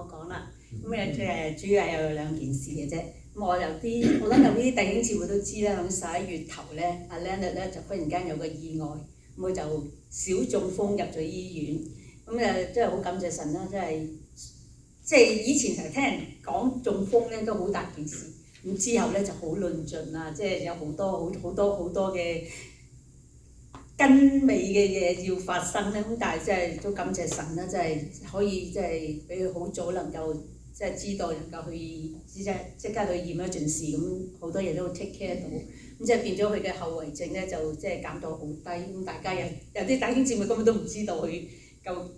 我講啦。咁主要係有兩件事嘅啫。咁我諗有啲弟兄姊妹都知啦，響11月頭咧，阿 Leonard 咧就忽然間有個意外，咁佢就小中風入咗醫院。咁真係好感謝神啦，即係以前成日聽人講中風咧都好大件事，咁之後咧就好論盡啦，即係有好多嘅根尾嘅嘢要發生咧。咁但係真係都感謝神啦，真係可以即係俾佢好早能夠即係知道能夠去即刻去驗一件事，咁好多嘢都 take care 到，咁即係變咗佢嘅後遺症咧就即係減到好低。咁大家有啲弟兄姊妹根本都唔知道佢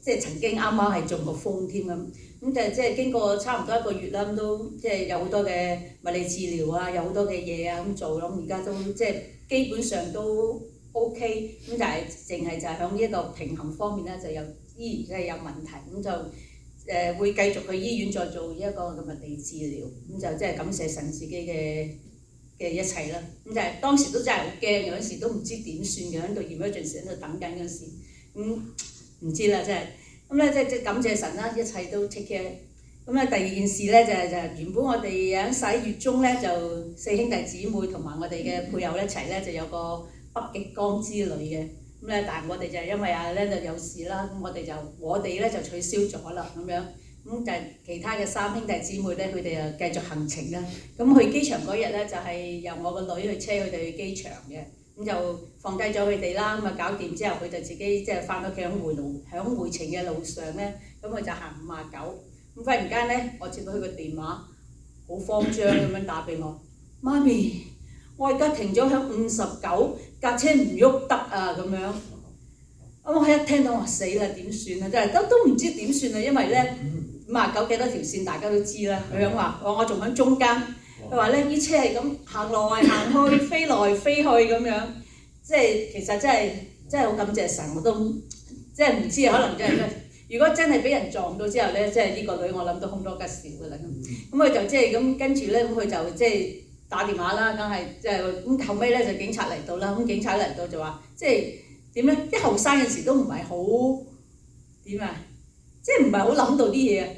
即係曾經啱啱係中過風添咁。咁即係經過差唔多1個月啦，咁都即係有好多嘅物理治療啊，有好多嘅嘢啊咁做咯。咁而家都即係基本上都 OK， 咁但係淨係就係響呢一個平衡方面咧，就依然即係有問題。咁就會繼續去醫院再做一個嘅物理治療。咁就即係感謝神自己嘅一切啦。咁就係當時都真係好驚，有陣時都唔知點算嘅，喺度驗一陣時喺度等緊嗰時，唔知啦真係。咁咧即係感謝神啦，一切都 take care。咁咧第二件事咧就原本我哋喺11月中咧就4兄弟姊妹同埋我哋嘅配偶一齊咧就有個北極光之旅嘅。咁咧但係我哋就因為阿 Leonard 有事啦，咁我哋咧就取消咗啦咁樣。咁就其他嘅3兄弟姊妹咧，佢哋就繼續行程啦。咁去機場嗰日咧就係由我個女去車佢哋去機場嘅。咁就放低咗佢哋啦，咁啊搞掂之後，佢就自己即係翻屋企響回程嘅路上咧，咁佢就行59。咁忽然間咧，我接到佢個電話，好慌張咁樣打俾我，媽咪，我而家停咗響59，架車唔喐得啊咁樣。咁我一聽到我死啦，點算啊？真係都唔知點算啊，因為咧59幾多條線大家都知啦。佢響話我仲響中間。佢話咧，啲車係咁行來行去，飛來飛去咁樣，即係其實真係好感謝神，我都即係唔知可能真係如果真係俾人撞到之後咧，即係呢個女我諗都凶多吉少㗎啦。咁佢就即係咁跟住咧，咁佢就即係打電話啦，梗係即係咁後尾咧就警察嚟到啦。咁警察嚟到就話即係點咧？啲後生嘅時都唔係好點啊，即係唔係好諗到啲嘢啊。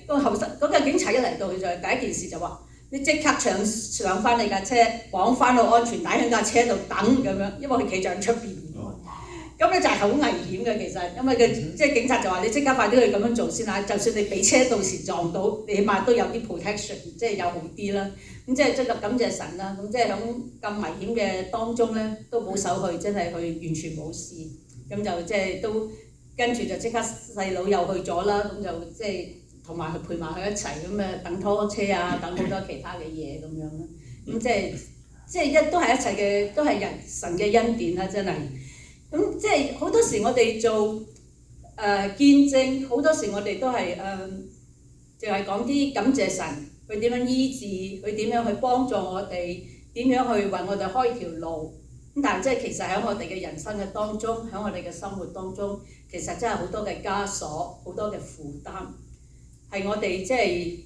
嗰個警察一嚟到，佢就第一件事就話。你即刻上翻你架車，綁翻到安全帶喺架車度等咁樣，因為佢企在出邊。咁咧就係好危險嘅其實，因為即係警察就話你即刻快啲去咁樣做先啦，就算你俾車到時撞到，你起碼都有啲 protection， 即係有好啲啦。咁即係真係感謝神啦。咁即係喺咁危險嘅當中咧，都保守佢，真係佢完全冇事。咁就即係都跟住就即刻細佬又去咗啦。咁就即係。同埋佢陪埋佢一齊咁誒等拖車啊，等好多其他嘅嘢咁樣啦。咁即係都係一切嘅，都係神嘅恩典啦，真係。咁即係好多時我哋做見證，好多時我哋都係就係講啲感謝神，佢點樣醫治，佢點樣去幫助我哋，點樣去為我哋開條路。咁但係即係其實喺我哋嘅人生嘅當中，喺我哋嘅生活當中，其實真係好多嘅枷鎖，好多嘅負擔。係我哋即係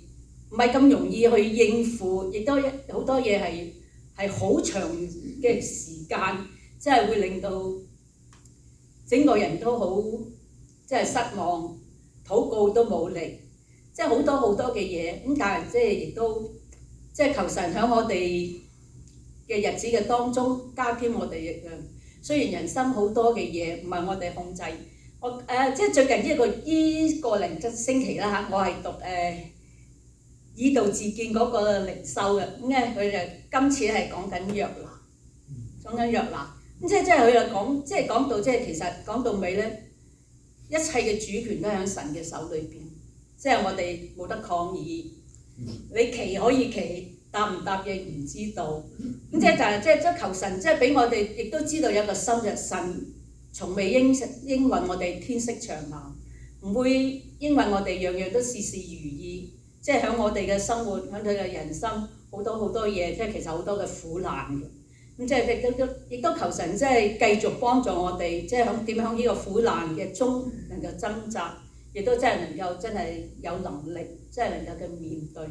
唔係咁容易去應付，亦都好多嘢係好長嘅時間，即係會令到整個人都好即係失望，禱告都冇力，即係好多嘅嘢。咁但係即係亦都即係求神喺我哋嘅日子嘅當中加添我哋力量。雖然人生好多嘅嘢唔係我哋控制。即係最近呢個零星期啦嚇，我係讀以道自見嗰個靈修嘅。咁咧佢就今次係講緊約拿，咁即係佢就講，即係講到即係其實講到尾咧，一切嘅主權都喺神嘅手裏邊，即係我哋冇得抗議，你祈可以祈，答唔答應唔知道。咁即係求神，即係俾我哋亦都知道有個心嘅神。從未應允我哋天色長藍，唔會應允我哋樣樣都事事如意。即係喺我哋嘅生活，喺佢嘅人生好多嘢，即係其實好多嘅苦難嘅。咁即係亦都求神即係繼續幫助我哋，即係點樣喺呢個苦難嘅中能夠掙扎，亦都真係能夠真係有能力，真係能夠嘅面對。